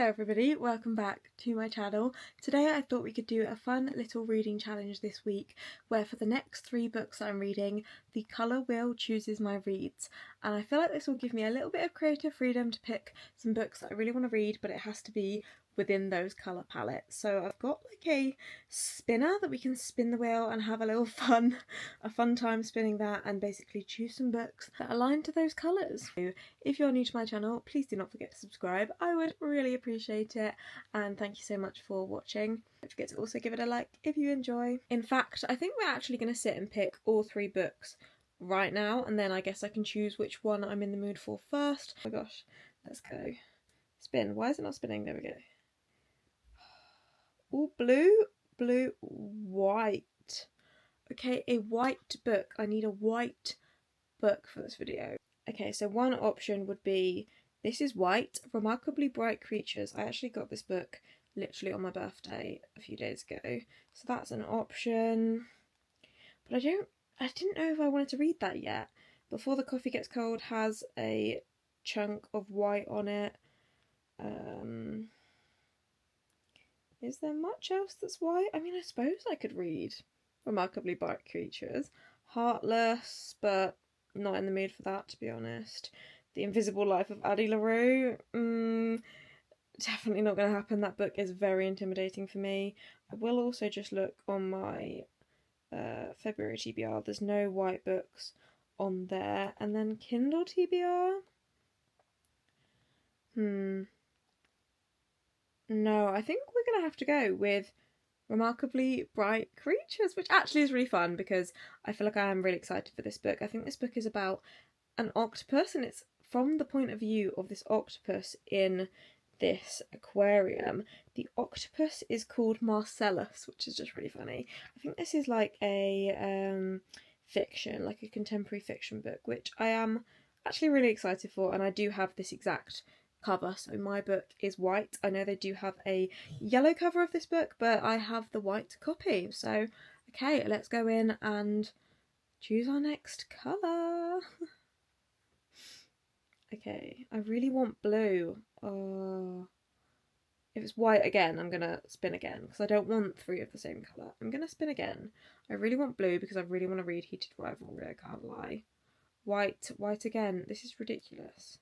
Hello everybody, welcome back to my channel. Today I thought we could do a fun little reading challenge this week where for the next 3 books that I'm reading, the colour wheel chooses my reads, and I feel like this will give me a little bit of creative freedom to pick some books that I really want to read, but it has to be within those colour palettes. So I've got like a spinner that we can spin the wheel and have a little fun time spinning that and basically choose some books that align to those colours. So if you're new to my channel, please do not forget to subscribe. I would really appreciate it, and thank you so much for watching. Don't forget to also give it a like if you enjoy. In fact, I think we're actually going to sit and pick all 3 books right now, and then I guess I can choose which one I'm in the mood for first. Oh my gosh, let's go. Spin. Why is it not spinning? There we go. Oh, blue, white. Okay, a white book. I need a white book for this video. Okay, so one option would be, this is white, Remarkably Bright Creatures. I actually got this book literally on my birthday a few days ago, so that's an option. But I didn't know if I wanted to read that yet. Before the Coffee Gets Cold has a chunk of white on it. Is there much else that's white? I mean, I suppose I could read Remarkably Bright Creatures. Heartless, but not in the mood for that, to be honest. The Invisible Life of Addie LaRue. Definitely not going to happen. That book is very intimidating for me. I will also just look on my February TBR. There's no white books on there. And then Kindle TBR. No, I think we're going to have to go with Remarkably Bright Creatures, which actually is really fun because I feel like I am really excited for this book. I think this book is about an octopus, and it's from the point of view of this octopus in this aquarium. The octopus is called Marcellus, which is just really funny. I think this is like a fiction, like a contemporary fiction book, which I am actually really excited for, and I do have this exact cover, so my book is white. I know they do have a yellow cover of this book, but I have the white copy. So okay, let's go in and choose our next colour. Okay, I really want blue. If it's white again, I'm gonna spin again because I don't want 3 of the same colour. I'm gonna spin again. I really want blue because I really want to read Heated Rivalry, I can't lie. White again. This is ridiculous.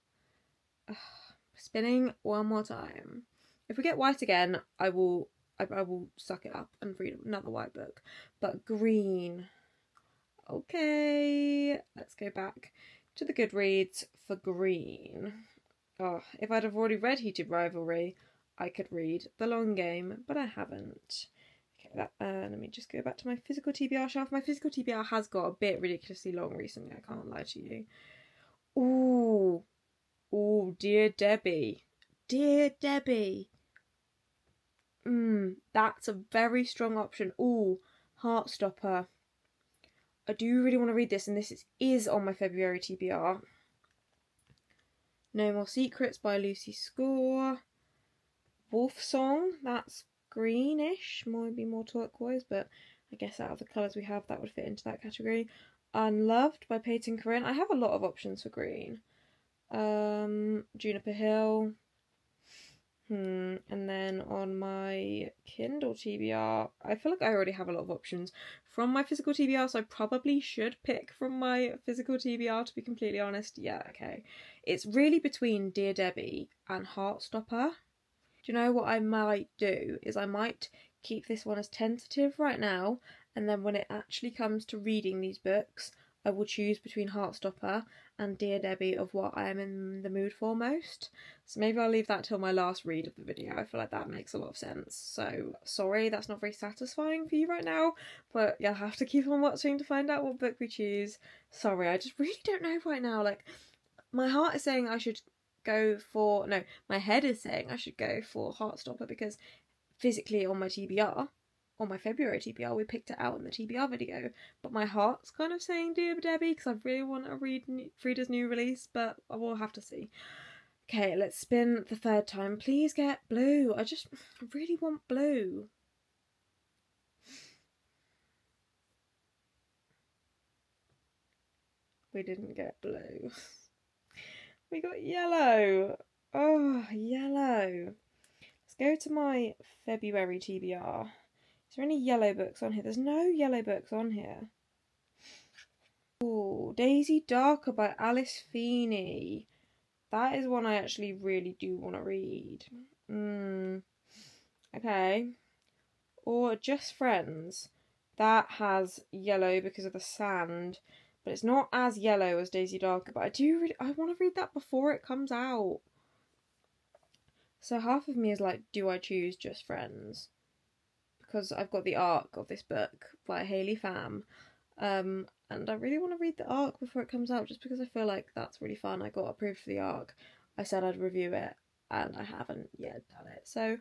Spinning one more time. If we get white again, I will suck it up and read another white book. But green. Okay, let's go back to the Goodreads for green. Oh, if I'd have already read Heated Rivalry, I could read The Long Game, but I haven't. Okay, let me just go back to my physical TBR shelf. My physical TBR has got a bit ridiculously long recently, I can't lie to you. Ooh, Dear Debbie. Dear Debbie. That's a very strong option. Ooh, Heartstopper. I do really want to read this, and this is on my February TBR. No More Secrets by Lucy Score. Wolf Song, that's greenish, might be more turquoise, but I guess out of the colours we have, that would fit into that category. Unloved by Peyton Corinne. I have a lot of options for green. Juniper Hill. And then on my Kindle TBR, I feel like I already have a lot of options from my physical TBR, so I probably should pick from my physical TBR, to be completely honest. Yeah, okay. It's really between Dear Debbie and Heartstopper. Do you know what I might do? Is I might keep this one as tentative right now, and then when it actually comes to reading these books, I will choose between Heartstopper and Dear Debbie of what I am in the mood for most. So maybe I'll leave that till my last read of the video. I feel like that makes a lot of sense. So sorry, that's not very satisfying for you right now, but you'll have to keep on watching to find out what book we choose. Sorry, I just really don't know right now. Like, my heart is saying I should go for... No, my head is saying I should go for Heartstopper because physically on my TBR, on my February TBR, we picked it out in the TBR video, but my heart's kind of saying Dear Debbie because I really want to read Frida's new release, but I will have to see. Okay, let's spin the 3rd time. Please get blue. I really want blue. We didn't get blue. We got yellow. Oh, yellow. go to my February TBR. Is there any yellow books on here? There's no yellow books on here. Oh, Daisy Darker by Alice Feeney. That is one I actually really do want to read. Okay. Or Just Friends. That has yellow because of the sand, but it's not as yellow as Daisy Darker. But I want to read that before it comes out. So half of me is like, do I choose Just Friends? Because I've got the arc of this book by Hayley, Pham. And I really want to read the arc before it comes out, just because I feel like that's really fun. I got approved for the arc. I said I'd review it, and I haven't yet done it. So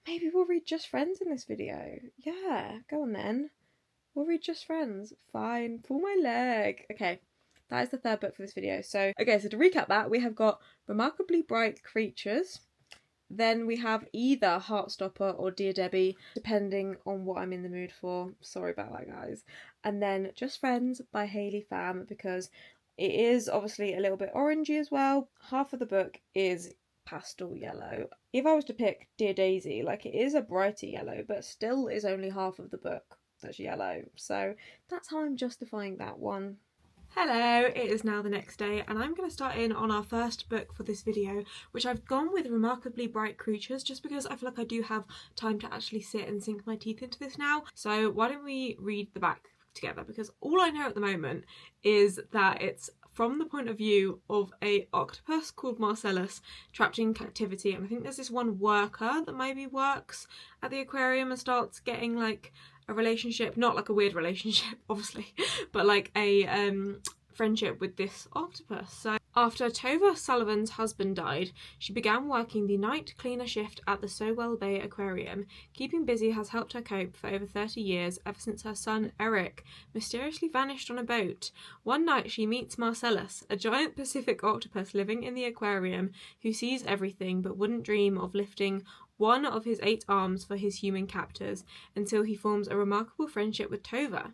maybe we'll read Just Friends in this video. Yeah, go on then. We'll read Just Friends. Fine. Pull my leg. Okay, that is the third book for this video. So to recap that, we have got Remarkably Bright Creatures. Then we have either Heartstopper or Dear Debbie, depending on what I'm in the mood for. Sorry about that, guys. And then Just Friends by Hayley, Pham, because it is obviously a little bit orangey as well. Half of the book is pastel yellow. If I was to pick Dear Daisy, like, it is a brighter yellow, but still is only half of the book that's yellow. So that's how I'm justifying that one. Hello, it is now the next day and I'm going to start in on our first book for this video, which I've gone with Remarkably Bright Creatures just because I feel like I do have time to actually sit and sink my teeth into this now. So why don't we read the back together, because all I know at the moment is that it's from the point of view of a octopus called Marcellus trapped in captivity, and I think there's this one worker that maybe works at the aquarium and starts getting like a relationship, not like a weird relationship obviously, but like a friendship with this octopus. So after Tova Sullivan's husband died, she began working the night cleaner shift at the Sowell Bay Aquarium. Keeping busy has helped her cope for over 30 years, ever since her son Eric mysteriously vanished on a boat. One night she meets Marcellus, a giant Pacific octopus living in the aquarium who sees everything but wouldn't dream of lifting one of his 8 arms for his human captors, until he forms a remarkable friendship with Tova.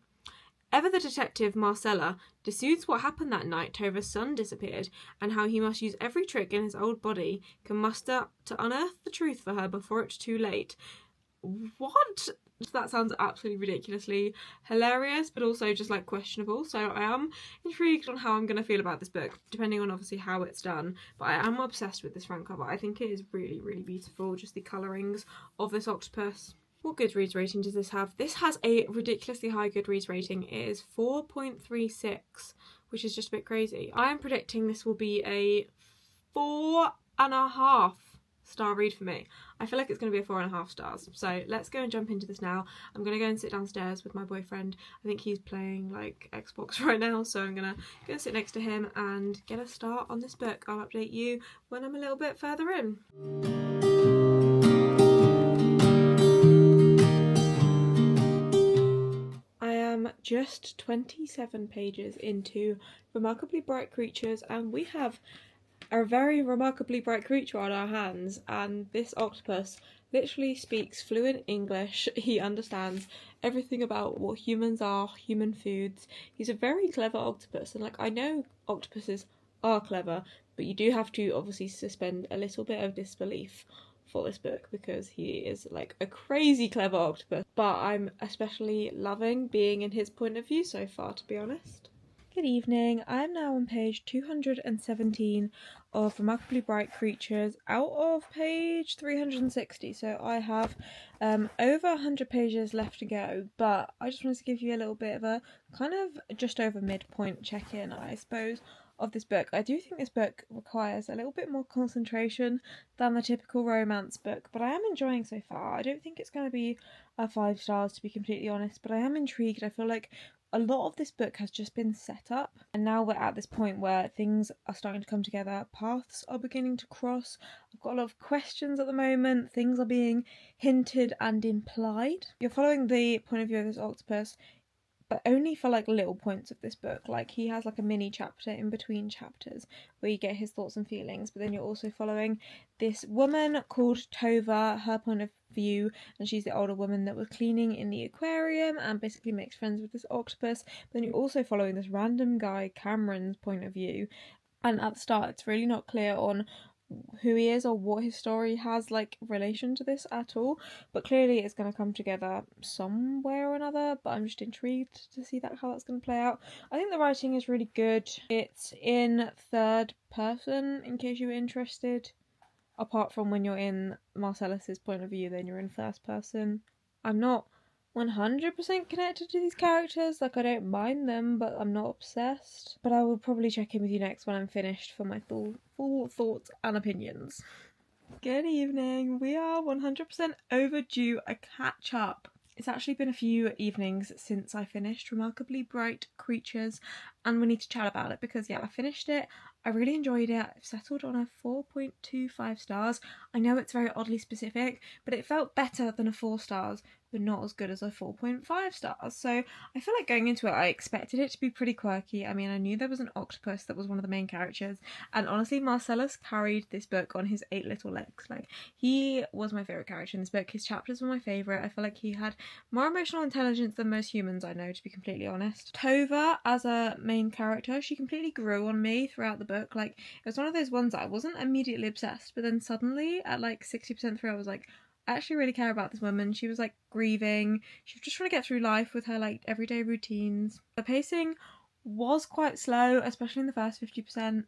Ever the detective Marcella dissuades what happened that night Tova's son disappeared, and how he must use every trick in his old body can muster to unearth the truth for her before it's too late. What? That sounds absolutely ridiculously hilarious, but also just like questionable. So I am intrigued on how I'm going to feel about this book, depending on obviously how it's done. But I am obsessed with this front cover. I think it is really, really beautiful. Just the colourings of this octopus. What Goodreads rating does this have? This has a ridiculously high Goodreads rating. It is 4.36, which is just a bit crazy. I am predicting this will be a 4.5 star read for me. I feel like it's going to be a 4.5 stars. So let's go and jump into this now. I'm going to go and sit downstairs with my boyfriend. I think he's playing like Xbox right now, so I'm going to go and sit next to him and get a start on this book. I'll update you when I'm a little bit further in. I am just 27 pages into Remarkably Bright Creatures, and we have a very remarkably bright creature on our hands, and this octopus literally speaks fluent English. He understands everything about what humans are, human foods. He's a very clever octopus, and like, I know octopuses are clever, but you do have to obviously suspend a little bit of disbelief for this book, because he is like a crazy clever octopus. But I'm especially loving being in his point of view so far, to be honest. Good evening, I'm now on page 217 of Remarkably Bright Creatures out of page 360, so I have over 100 pages left to go, but I just wanted to give you a little bit of a kind of just over midpoint check-in, I suppose, of this book. I do think this book requires a little bit more concentration than the typical romance book, but I am enjoying so far. I don't think it's going to be a 5 stars, to be completely honest, but I am intrigued. I feel like a lot of this book has just been set up, and now we're at this point where things are starting to come together, paths are beginning to cross. I've got a lot of questions at the moment, things are being hinted and implied. You're following the point of view of this octopus, but only for like little points of this book. Like, he has like a mini chapter in between chapters where you get his thoughts and feelings, but then you're also following this woman called Tova, her point of view, and she's the older woman that was cleaning in the aquarium and basically makes friends with this octopus. But then you're also following this random guy, Cameron's point of view, and at the start it's really not clear on who he is or what his story has like relation to this at all, but clearly it's going to come together some way or another. But I'm just intrigued to see how that's going to play out. I think the writing is really good. It's in third person, in case you were interested. Apart from when you're in Marcellus's point of view, then you're in first person. I'm not 100% connected to these characters, like I don't mind them, but I'm not obsessed. But I will probably check in with you next when I'm finished for my full thoughts and opinions. Good evening. We are 100% overdue a catch up. It's actually been a few evenings since I finished Remarkably Bright Creatures, and we need to chat about it because yeah, I finished it. I really enjoyed it. I've settled on a 4.25 stars. I know it's very oddly specific, but it felt better than a 4 stars, but not as good as a 4.5 stars. So I feel like going into it, I expected it to be pretty quirky. I mean, I knew there was an octopus that was one of the main characters, and honestly, Marcellus carried this book on his 8 little legs. Like, he was my favourite character in this book. His chapters were my favourite. I feel like he had more emotional intelligence than most humans I know, to be completely honest. Tova, as a main character, she completely grew on me throughout the book. Like, it was one of those ones that I wasn't immediately obsessed, but then suddenly at like 60% through I was like, I actually really care about this woman. She was like grieving. She was just trying to get through life with her like everyday routines. The pacing was quite slow, especially in the first 50%. And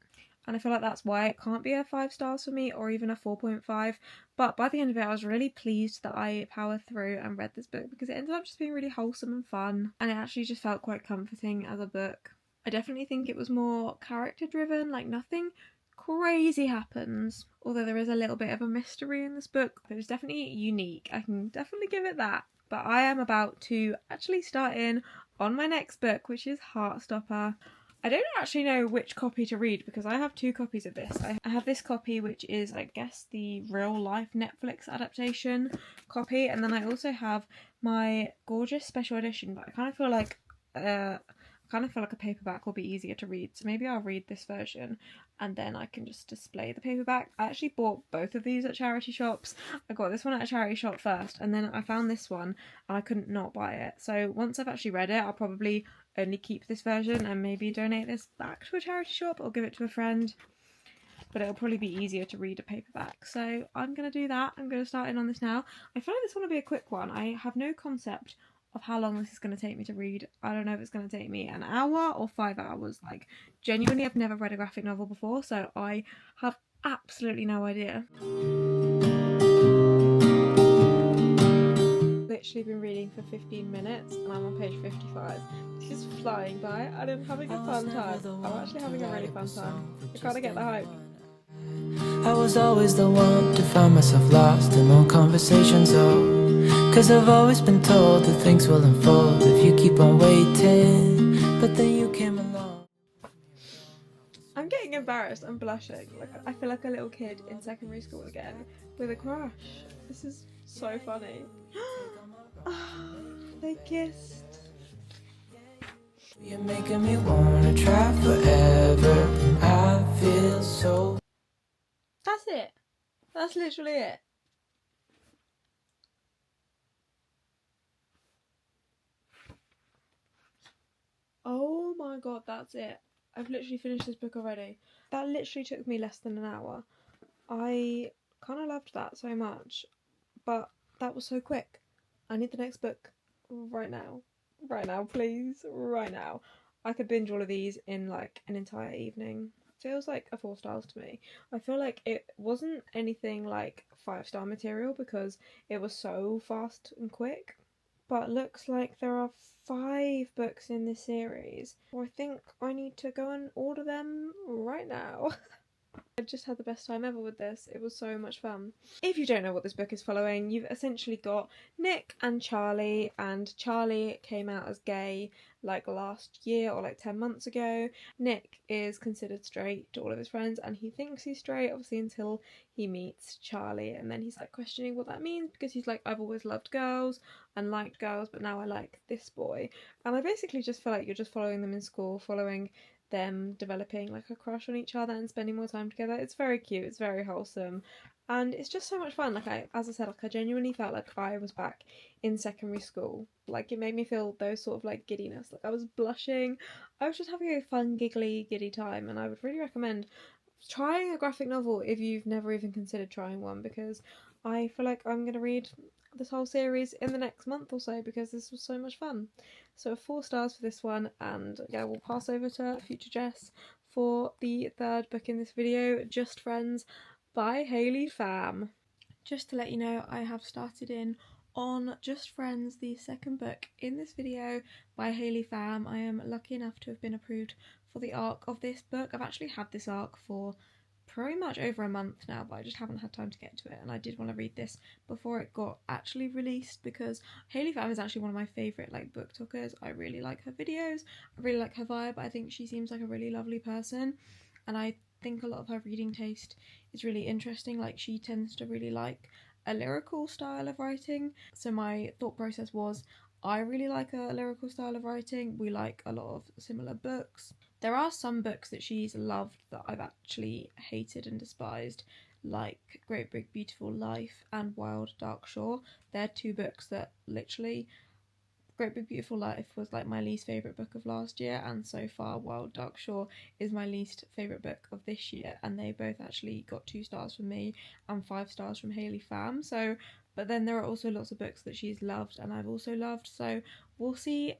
I feel like that's why it can't be a 5 stars for me or even a 4.5. But by the end of it, I was really pleased that I powered through and read this book because it ended up just being really wholesome and fun. And it actually just felt quite comforting as a book. I definitely think it was more character driven, like nothing crazy happens, although there is a little bit of a mystery in this book. But it's definitely unique, I can definitely give it that. But I am about to actually start in on my next book, which is Heartstopper. I don't actually know which copy to read because I have 2 copies of this. I have this copy, which is, I guess, the real life Netflix adaptation copy, and then I also have my gorgeous special edition, but I kind of feel like a paperback will be easier to read, so maybe I'll read this version and then I can just display the paperback. I actually bought both of these at charity shops. I got this one at a charity shop first, and then I found this one and I couldn't not buy it. So once I've actually read it, I'll probably only keep this version and maybe donate this back to a charity shop or give it to a friend. But it'll probably be easier to read a paperback. So I'm going to do that. I'm going to start in on this now. I feel like this one will be a quick one. I have no concept of how long this is going to take me to read. I don't know if it's going to take me an hour or 5 hours. Like, genuinely, I've never read a graphic novel before, so I have absolutely no idea. Literally been reading for 15 minutes and I'm on page 55. This is flying by and I'm having a fun time. I'm actually having a really fun time. I kind of get the hype. I was always the one to find myself lost in long conversations, oh, 'cause I've always been told that things will unfold if you keep on waiting, but then you came along. I'm getting embarrassed, I'm blushing. Like, I feel like a little kid in secondary school again with a crush. This is so funny. They kissed. You're making me wanna try forever. I feel so. That's it. That's literally it. Oh my god, that's it. I've literally finished this book already. That literally took me less than an hour. I kind of loved that so much, but that was so quick. I need the next book right now. Right now, please. Right now. I could binge all of these in like an entire evening. Feels like a 4 stars to me. I feel like it wasn't anything like 5-star material because it was so fast and quick. But looks like there are 5 books in this series. I think I need to go and order them right now. I just had the best time ever with this. It was so much fun. If you don't know what this book is following, you've essentially got Nick and Charlie came out as gay like last year or like 10 months ago. Nick is considered straight to all of his friends and he thinks he's straight, obviously, until he meets Charlie, and then he's like questioning what that means because he's like, I've always loved girls and liked girls, but now I like this boy. And I basically just feel like you're just following them in school, following them developing like a crush on each other and spending more time together. It's very cute, it's very wholesome, and it's just so much fun. Like, as I said, like I genuinely felt like I was back in secondary school. Like, it made me feel those sort of like giddiness. Like, I was blushing. I was just having a fun, giggly, giddy time, and I would really recommend trying a graphic novel if you've never even considered trying one, because I feel like I'm going to read this whole series in the next month or so because this was so much fun. So 4 stars for this one, and yeah, we'll pass over to future Jess for the third book in this video, Just Friends by Hayley Pham. Just to let you know, I have started in on Just Friends, the second book in this video by Hayley Pham. I am lucky enough to have been approved for the arc of this book. I've actually had this arc for pretty much over a month now, but I just haven't had time to get to it, and I did want to read this before it got actually released because Hayley Pham is actually one of my favourite book talkers. I really like her videos, I really like her vibe. I think she seems like a really lovely person, and I think a lot of her reading taste is really interesting. Like, she tends to really like a lyrical style of writing, so my thought process was, I really like a lyrical style of writing. We like a lot of similar books. There are some books that she's loved that I've actually hated and despised, like Great Big Beautiful Life and Wild Dark Shore. They're 2 books that literally, Great Big Beautiful Life was like my least favourite book of last year, and so far Wild Dark Shore is my least favourite book of this year, and they both actually got 2 stars from me and 5 stars from Hayley Pham. So, but then there are also lots of books that she's loved and I've also loved, so we'll see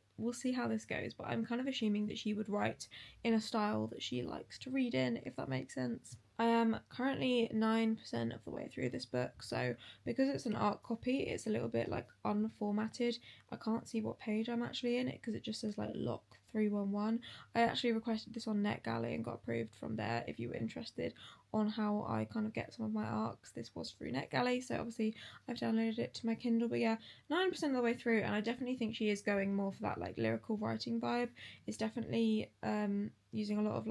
how this goes. But I'm kind of assuming that she would write in a style that she likes to read in, if that makes sense. I am currently 9% of the way through this book, so because it's an art copy, it's a little bit unformatted. I can't see what page I'm actually in it because it just says lock 311. I actually requested this on NetGalley and got approved from there. If you were interested on how I kind of get some of my arcs, this was through NetGalley, so obviously I've downloaded it to my Kindle. But yeah, 9% of the way through, and I definitely think she is going more for that lyrical writing vibe. It's definitely using a lot of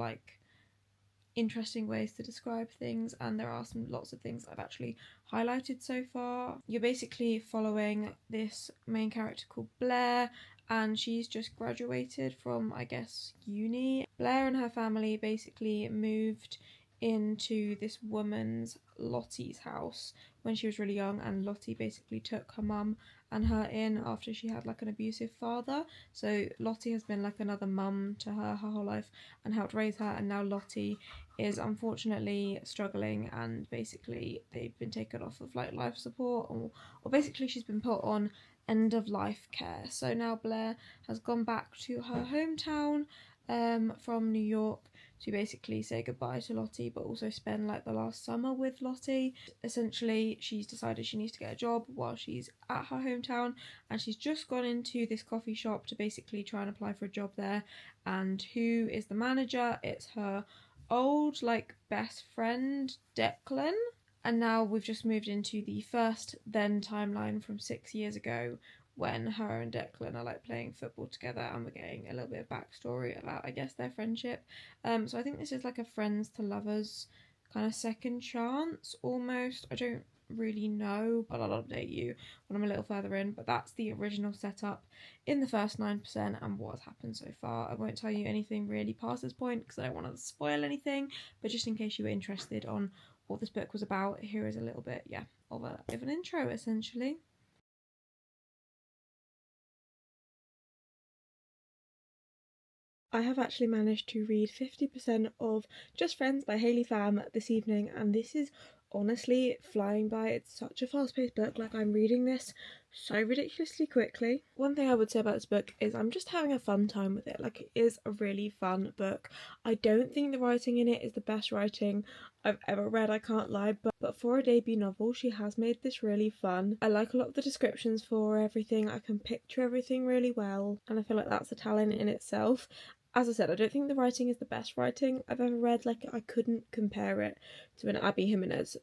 interesting ways to describe things, and there are lots of things I've actually highlighted so far. You're basically following this main character called Blair, and she's just graduated from, I guess, uni. Blair and her family basically moved into this woman's, Lottie's, house when she was really young, and Lottie basically took her mum and her in after she had an abusive father. So Lottie has been another mum to her whole life and helped raise her, and now Lottie is unfortunately struggling, and basically they've been taken off of life support, or basically she's been put on end of life care. So now Blair has gone back to her hometown from New York to basically say goodbye to Lottie, but also spend the last summer with Lottie. Essentially, she's decided she needs to get a job while she's at her hometown, and she's just gone into this coffee shop to basically try and apply for a job there. And who is the manager? It's her old best friend Declan. And now we've just moved into the first then timeline from 6 years ago, when her and Declan are playing football together, and we're getting a little bit of backstory about, I guess, their friendship. So I think this is a friends to lovers kind of second chance almost. I don't really know, but I'll update you when I'm a little further in. But that's the original setup in the first 9% and what has happened so far. I won't tell you anything really past this point because I don't want to spoil anything, but just in case you were interested on what this book was about, here is a little bit of an intro essentially. I have actually managed to read 50% of Just Friends by Hayley Pham this evening, and this is honestly flying by. It's such a fast-paced book. I'm reading this so ridiculously quickly. One thing I would say about this book is I'm just having a fun time with it. It is a really fun book. I don't think the writing in it is the best writing I've ever read, I can't lie, but for a debut novel, she has made this really fun. I like a lot of the descriptions for everything. I can picture everything really well, and I feel like that's a talent in itself. As I said, I don't think the writing is the best writing I've ever read. I couldn't compare it to an Abby Jimenez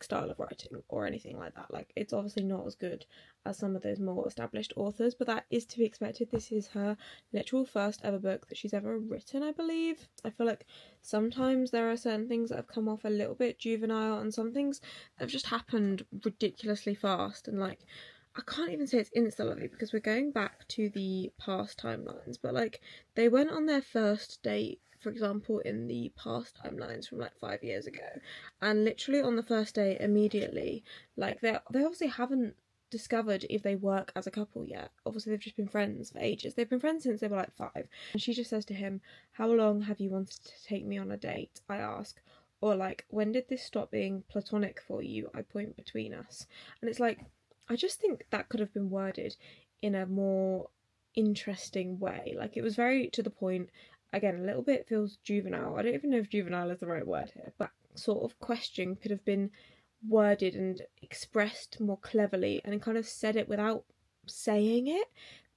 style of writing or anything like that. It's obviously not as good as some of those more established authors, but that is to be expected. This is her literal first ever book that she's ever written, I believe. I feel like sometimes there are certain things that have come off a little bit juvenile, and some things that have just happened ridiculously fast, and I can't even say it's instantly because we're going back to the past timelines, but they went on their first date, for example, in the past timelines from 5 years ago, and literally on the first day immediately, they obviously haven't discovered if they work as a couple yet. Obviously they've just been friends for ages. They've been friends since they were 5, and she just says to him, "How long have you wanted to take me on a date?" I ask. or like, when did this stop being platonic for you? I point between us. And it's like, I just think that could have been worded in a more interesting way. Like, it was very to the point. Again, a little bit feels juvenile. I don't even know if juvenile is the right word here, but sort of question could have been worded and expressed more cleverly, and kind of said it without saying it.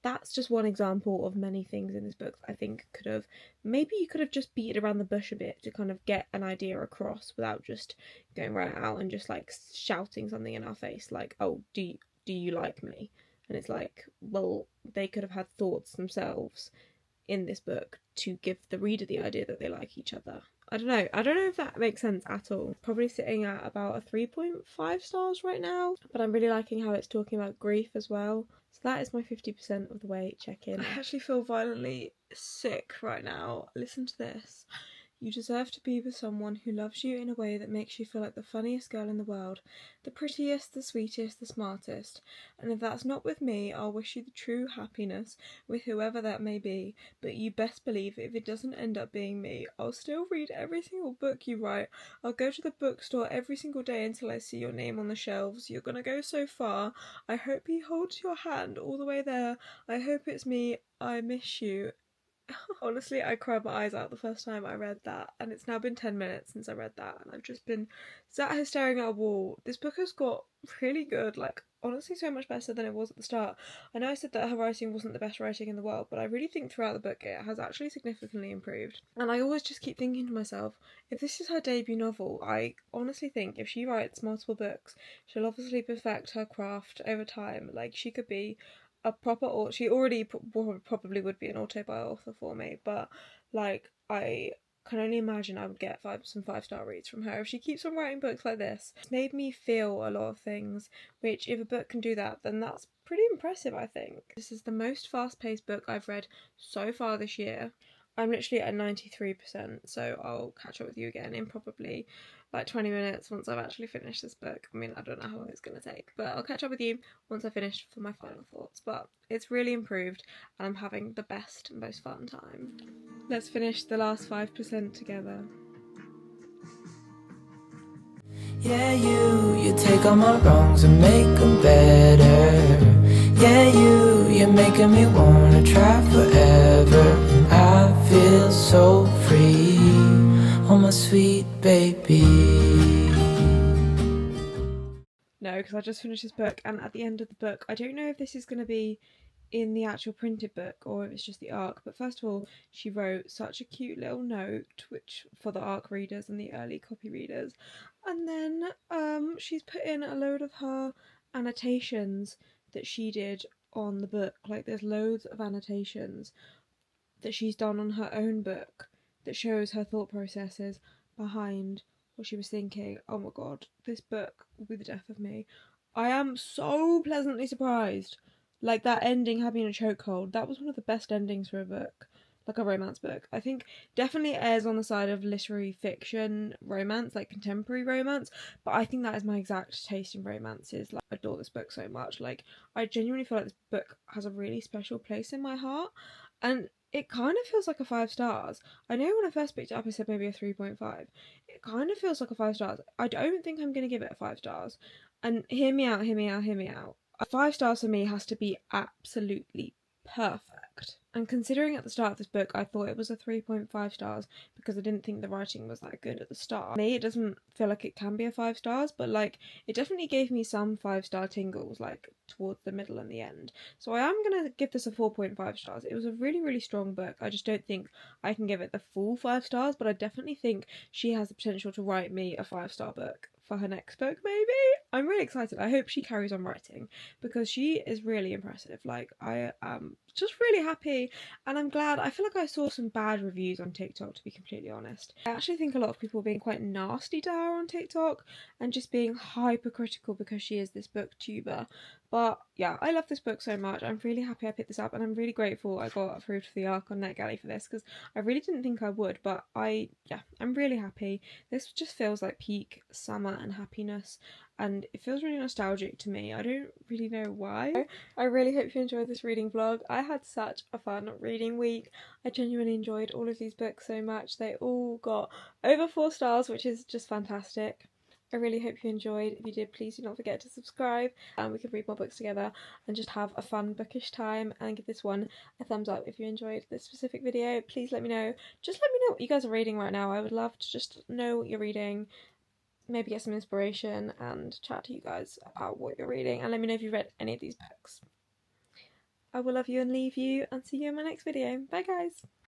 That's just one example of many things in this book that I think could have, maybe you could have just beat around the bush a bit to kind of get an idea across without just going right out and just like shouting something in our face like, oh, do you like me? And it's like, well, they could have had thoughts themselves in this book to give the reader the idea that they like each other. I don't know if that makes sense at all. Probably sitting at about a 3.5 stars right now, but I'm really liking how it's talking about grief as well. So that is my 50% of the way check-in. I actually feel violently sick right now. Listen to this. You deserve to be with someone who loves you in a way that makes you feel like the funniest girl in the world, the prettiest, the sweetest, the smartest. And if that's not with me, I'll wish you the true happiness with whoever that may be. But you best believe if it doesn't end up being me, I'll still read every single book you write. I'll go to the bookstore every single day until I see your name on the shelves. You're gonna go so far. I hope he holds your hand all the way there. I hope it's me. I miss you. Honestly, I cried my eyes out the first time I read that, and it's now been 10 minutes since I read that, and I've just been sat here staring at a wall. This book has got really good, like, honestly so much better than it was at the start. I know I said that her writing wasn't the best writing in the world, but I really think throughout the book it has actually significantly improved. And I always just keep thinking to myself, if this is her debut novel, I honestly think if she writes multiple books, she'll obviously perfect her craft over time. Like, she could be a proper, or she already probably would be an auto-buy author for me, but like, I can only imagine I would get some 5-star reads from her if she keeps on writing books like this. It's made me feel a lot of things, which if a book can do that, then that's pretty impressive, I think. This is the most fast-paced book I've read so far this year. I'm literally at 93%, so I'll catch up with you again in probably like 20 minutes once I've actually finished this book. I mean, I don't know how long it's going to take, but I'll catch up with you once I've finished for my final thoughts. But it's really improved, and I'm having the best and most fun time. Let's finish the last 5% together. Yeah, you take all my wrongs and make them better. Yeah, you're making me wanna try forever. And I feel so free, oh my sweet baby. No, because I just finished this book, and at the end of the book, I don't know if this is going to be in the actual printed book or if it's just the ARC, but first of all, she wrote such a cute little note, which for the ARC readers and the early copy readers, and then she's put in a load of her annotations that she did on the book. Like, there's loads of annotations that she's done on her own book that shows her thought processes behind what she was thinking. Oh my god, this book will be the death of me. I am so pleasantly surprised. Like, that ending had me in a chokehold. That was one of the best endings for a book, like a romance book. I think definitely errs on the side of literary fiction romance, like contemporary romance, but I think that is my exact taste in romances. Like, I adore this book so much. Like, I genuinely feel like this book has a really special place in my heart, and it kind of feels like a 5 stars. I know when I first picked it up I said maybe a 3.5. It kind of feels like a 5 stars. I don't think I'm going to give it a 5 stars. And hear me out. A 5 stars for me has to be absolutely perfect. And considering at the start of this book I thought it was a 3.5 stars because I didn't think the writing was that good at the start. For me, it doesn't feel like it can be a 5 stars, but like, it definitely gave me some 5-star tingles like towards the middle and the end. So I am going to give this a 4.5 stars. It was a really, really strong book. I just don't think I can give it the full 5 stars, but I definitely think she has the potential to write me a 5-star book for her next book, maybe? I'm really excited. I hope she carries on writing because she is really impressive. Like, I am just really happy, and I'm glad. I feel like I saw some bad reviews on TikTok, to be completely honest. I actually think a lot of people are being quite nasty to her on TikTok and just being hypercritical because she is this booktuber. But yeah, I love this book so much. I'm really happy I picked this up, and I'm really grateful I got approved for the ARC on NetGalley for this because I really didn't think I would, but I'm really happy. This just feels like peak summer and happiness, and it feels really nostalgic to me. I don't really know why. I really hope you enjoyed this reading vlog. I had such a fun reading week. I genuinely enjoyed all of these books so much. They all got over 4 stars, which is just fantastic. I really hope you enjoyed. If you did, please do not forget to subscribe, and we can read more books together and just have a fun bookish time, and give this one a thumbs up if you enjoyed this specific video. Please let me know. Just let me know what you guys are reading right now. I would love to just know what you're reading, maybe get some inspiration and chat to you guys about what you're reading, and let me know if you've read any of these books. I will love you and leave you, and see you in my next video. Bye guys!